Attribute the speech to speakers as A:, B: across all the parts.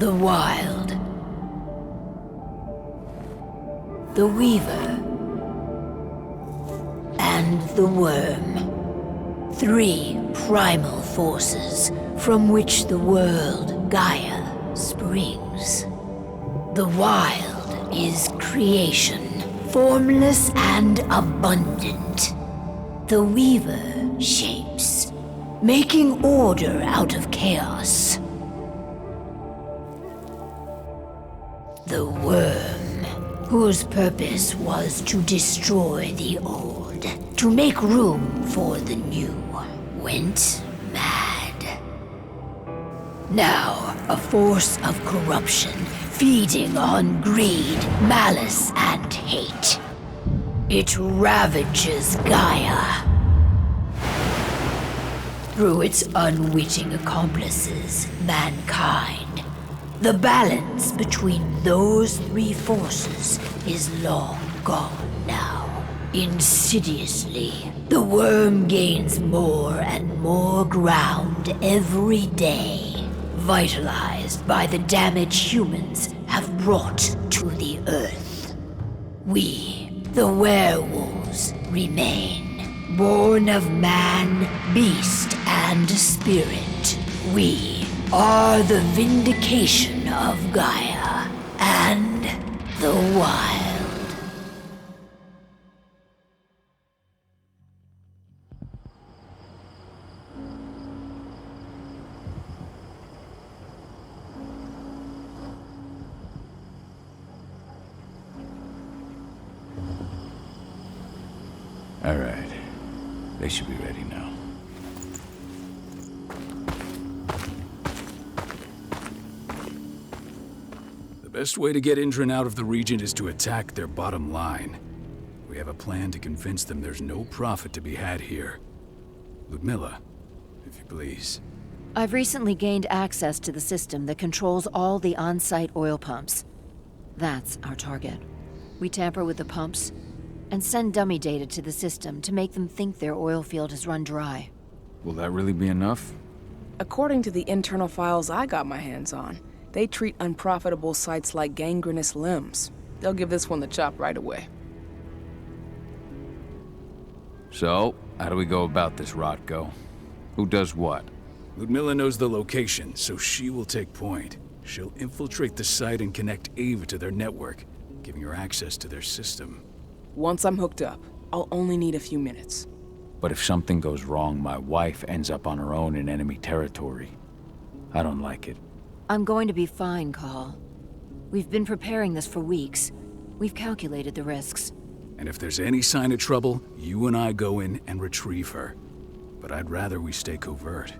A: The Wild. The Weaver. And the Worm. 3 primal forces from which the world, Gaia, springs. The Wild is creation, formless and abundant. The Weaver shapes, making order out of chaos. The Worm, whose purpose was to destroy the old, to make room for the new, went mad. Now, a force of corruption, feeding on greed, malice, and hate. It ravages Gaia. Through its unwitting accomplices, mankind. The balance between those 3 forces is long gone now. Insidiously, the Worm gains more and more ground every day, vitalized by the damage humans have brought to the Earth. We, the werewolves, remain, born of man, beast, and spirit. We are the vindication of Gaia and the Wild.
B: All right. They should be ready now.
C: The best way to get Indran out of the region is to attack their bottom line. We have a plan to convince them there's no profit to be had here. Ludmilla, if you please.
D: I've recently gained access to the system that controls all the on-site oil pumps. That's our target. We tamper with the pumps and send dummy data to the system to make them think their oil field has run dry.
B: Will that really be enough?
E: According to the internal files I got my hands on, they treat unprofitable sites like gangrenous limbs. They'll give this one the chop right away.
B: So, how do we go about this, Rotko? Who does what?
C: Ludmilla knows the location, so she will take point. She'll infiltrate the site and connect Ava to their network, giving her access to their system.
E: Once I'm hooked up, I'll only need a few minutes.
B: But if something goes wrong, my wife ends up on her own in enemy territory. I don't like it.
D: I'm going to be fine, Call. We've been preparing this for weeks. We've calculated the risks.
C: And if there's any sign of trouble, you and I go in and retrieve her. But I'd rather we stay covert.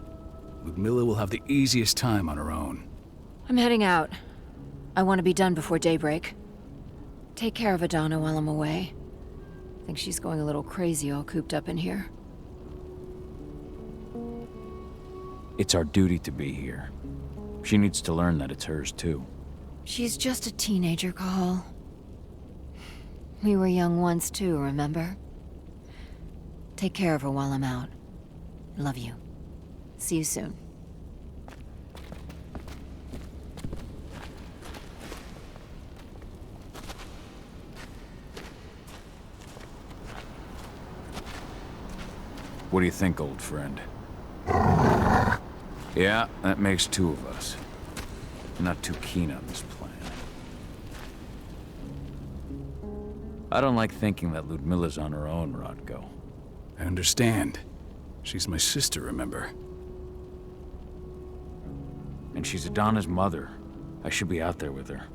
C: Ludmilla will have the easiest time on her own.
D: I'm heading out. I want to be done before daybreak. Take care of Adana while I'm away. I think she's going a little crazy all cooped up in here.
B: It's our duty to be here. She needs to learn that it's hers too.
D: She's just a teenager, Call. We were young once too, remember? Take care of her while I'm out. Love you. See you soon.
B: What do you think, old friend? Yeah, that makes 2 of us. I'm not too keen on this plan. I don't like thinking that Ludmilla's on her own, Rotko.
C: I understand. She's my sister, remember?
B: And she's Adana's mother. I should be out there with her.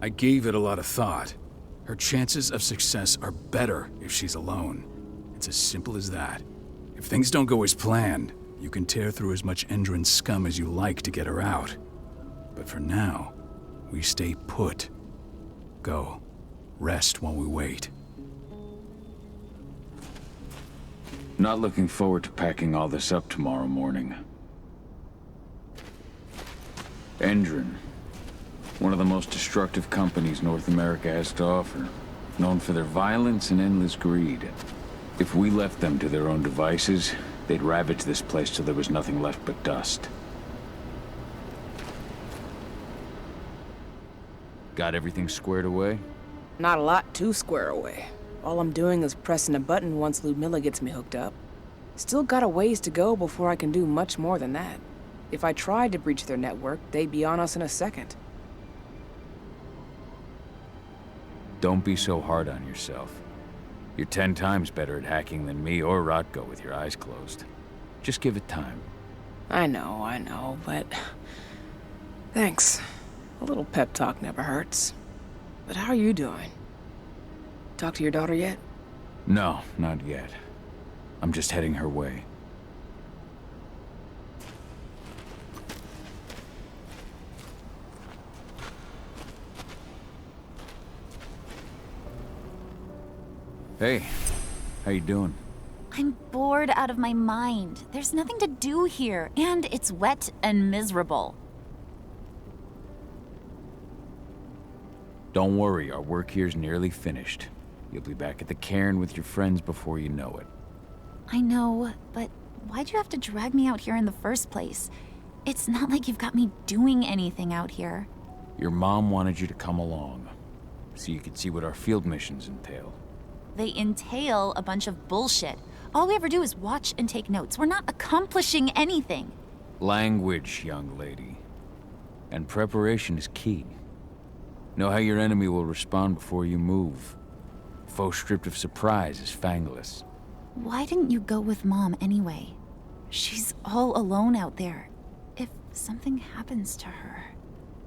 C: I gave it a lot of thought. Her chances of success are better if she's alone. It's as simple as that. If things don't go as planned, you can tear through as much Indran scum as you like to get her out. But for now, we stay put. Go. Rest while we wait.
B: Not looking forward to packing all this up tomorrow morning. Indran, one of the most destructive companies North America has to offer, known for their violence and endless greed. If we left them to their own devices, they'd ravage this place till there was nothing left but dust. Got everything squared away?
E: Not a lot to square away. All I'm doing is pressing a button once Ludmilla gets me hooked up. Still got a ways to go before I can do much more than that. If I tried to breach their network, they'd be on us in a second.
B: Don't be so hard on yourself. You're 10 times better at hacking than me or Rotko with your eyes closed. Just give it time.
E: I know, but... Thanks. A little pep talk never hurts. But how are you doing? Talk to your daughter yet?
B: No, not yet. I'm just heading her way. Hey, how you doing?
F: I'm bored out of my mind. There's nothing to do here, and it's wet and miserable.
B: Don't worry, our work here's nearly finished. You'll be back at the cairn with your friends before you know it.
F: I know, but why'd you have to drag me out here in the first place? It's not like you've got me doing anything out here.
B: Your mom wanted you to come along, so you could see what our field missions entail.
F: They entail a bunch of bullshit. All we ever do is watch and take notes. We're not accomplishing anything.
B: Language, young lady. And preparation is key. Know how your enemy will respond before you move. Foe stripped of surprise is fangless.
F: Why didn't you go with Mom anyway? She's all alone out there. If something happens to her...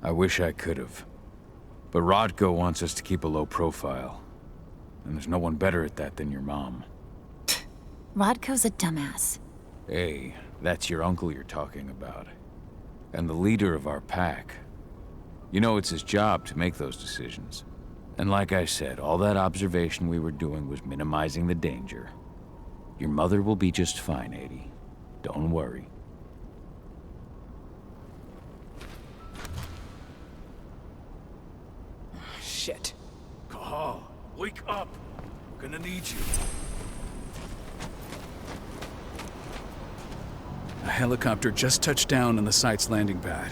B: I wish I could have. But Rodko wants us to keep a low profile. And there's no one better at that than your mom.
F: Rodko's a dumbass.
B: Hey, that's your uncle you're talking about. And the leader of our pack. You know it's his job to make those decisions. And like I said, all that observation we were doing was minimizing the danger. Your mother will be just fine, Adie. Don't worry.
E: Shit.
C: Cahal, wake up! We're gonna need you. A helicopter just touched down on the site's landing pad.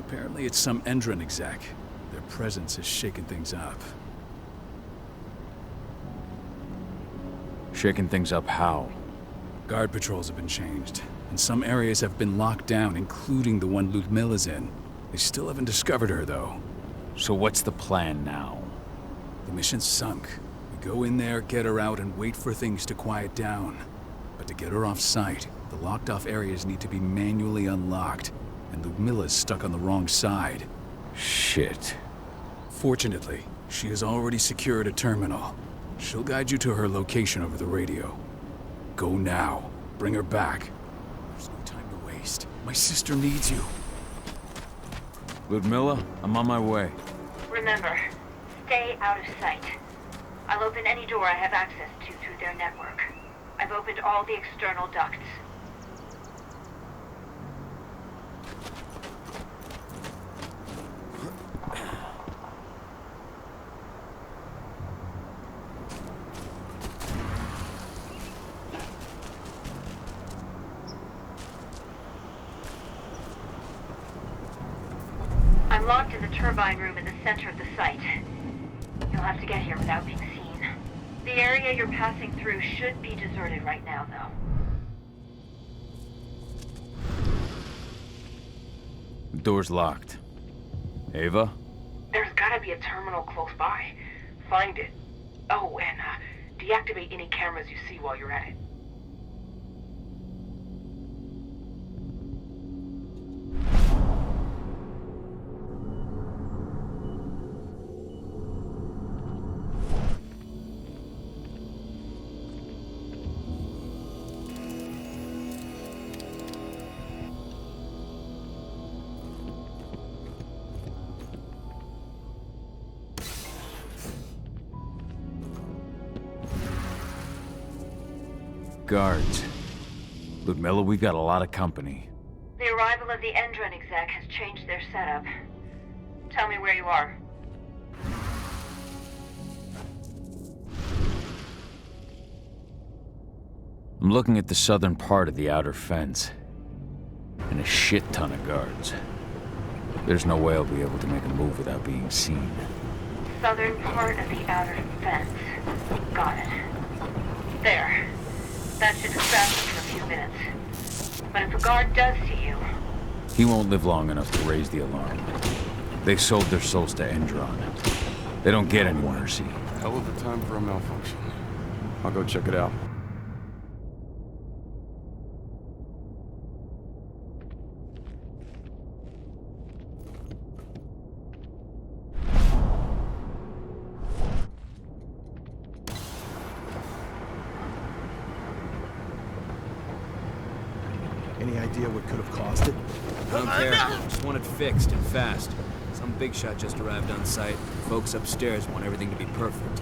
C: Apparently it's some Endron exec. Their presence has shaken things up.
B: Shaking things up how?
C: Guard patrols have been changed, and some areas have been locked down, including the one Ludmilla's in. They still haven't discovered her, though.
B: So what's the plan now?
C: The mission's sunk. We go in there, get her out, and wait for things to quiet down. But to get her off-site, the locked-off areas need to be manually unlocked, and Ludmilla's stuck on the wrong side.
B: Shit.
C: Fortunately, she has already secured a terminal. She'll guide you to her location over the radio. Go now. Bring her back. There's no time to waste. My sister needs you.
B: Ludmilla, I'm on my way.
A: Remember, stay out of sight. I'll open any door I have access to through their network. I've opened all the external ducts. I'm locked in the turbine room in the center of the site. You'll have to get here without being seen. The area you're passing through should be deserted right now, though.
B: The door's locked. Ava?
E: There's gotta be a terminal close by. Find it. Oh, and deactivate any cameras you see while you're at it.
B: Guards. Ludmilla, we've got a lot of company.
A: The arrival of the Endron exec has changed their setup. Tell me where you are.
B: I'm looking at the southern part of the outer fence. And a shit ton of guards. There's no way I'll be able to make a move without being seen.
A: Southern part of the outer fence. Got it. There. That should distract him for a few minutes. But if a guard does see you...
B: He won't live long enough to raise the alarm. They sold their souls to Endron. They don't get any mercy.
G: Hell of a time for a malfunction. I'll go check it out.
H: Any idea what could have caused it?
I: I don't care. Just want it fixed and fast. Some big shot just arrived on site. Folks upstairs want everything to be perfect.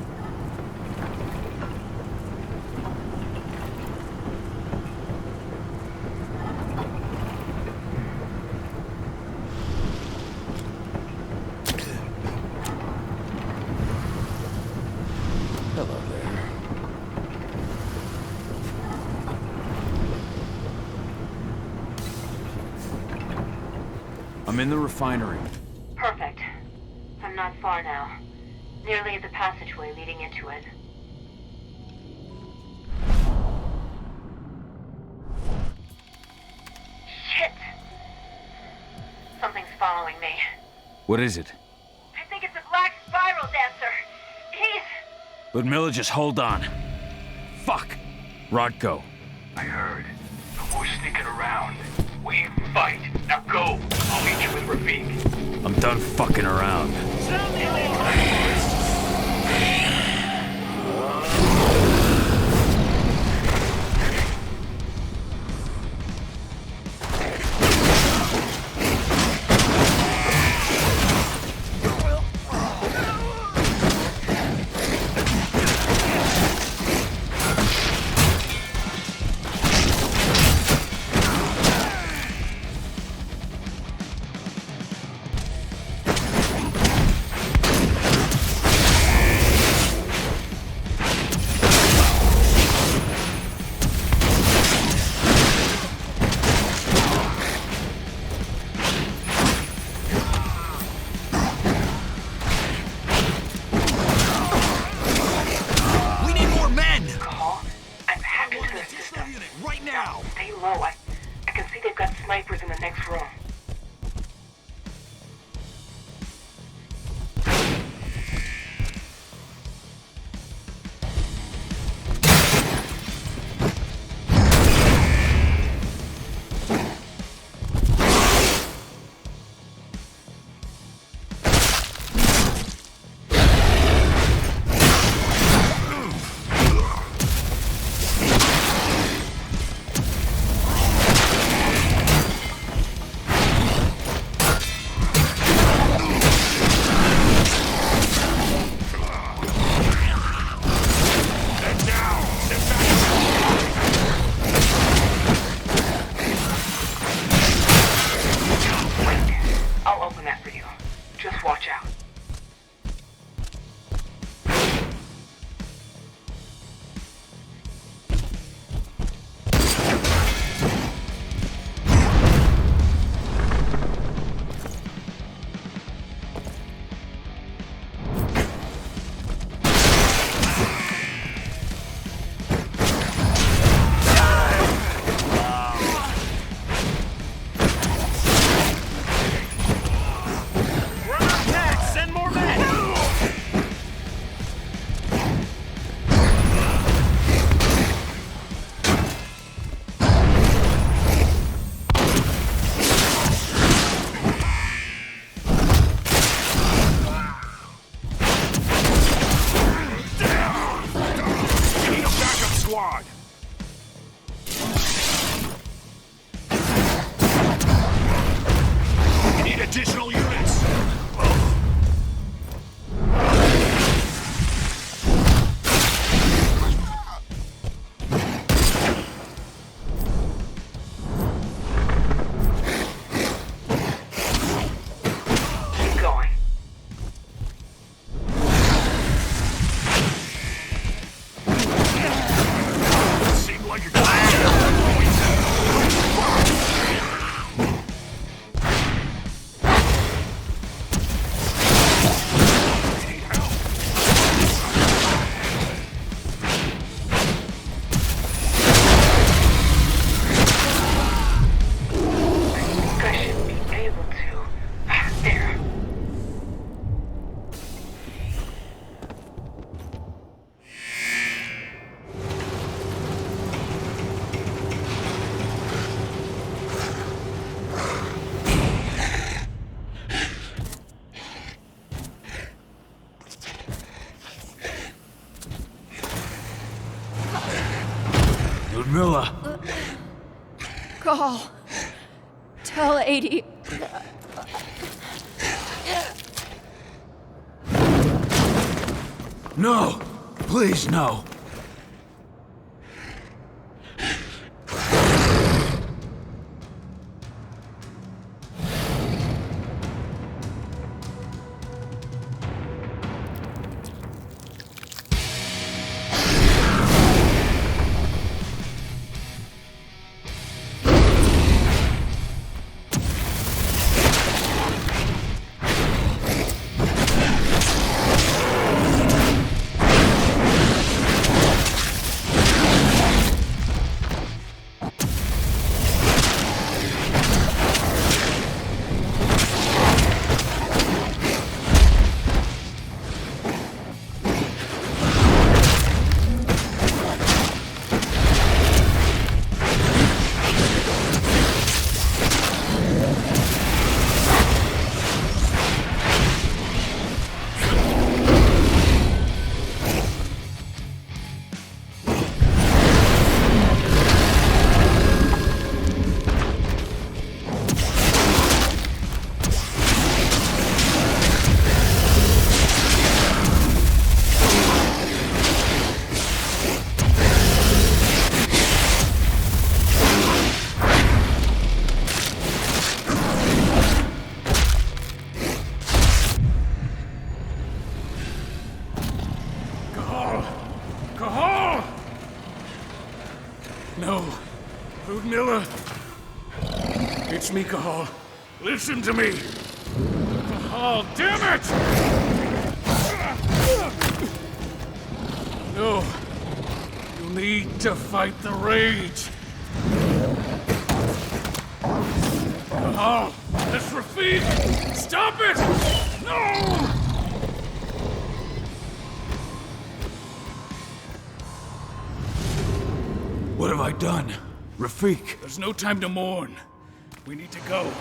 B: Hello there. I'm in the refinery.
A: Perfect. I'm not far now. Nearly at the passageway leading into it. Shit! Something's following me.
B: What is it?
A: I think it's a black spiral dancer. He's...
B: Ludmilla, just hold on. Fuck! Rodko.
J: I heard. But we're sneaking around. We fight. Now go! I'll meet you with Rafik.
B: I'm done fucking around.
A: Stay low. I can see they've got snipers in the next room.
J: Additional units! Keep going.
I: Milla!
D: Call. Tell 80.
I: No! Please, no!
C: No. Ludmilla! It's me, Cahal. Listen to me! Cahal, damn it! No. You need to fight the rage. Cahal! That's Rafik! Stop it! No! What have I done? Rafik, there's no time to mourn. We need to go.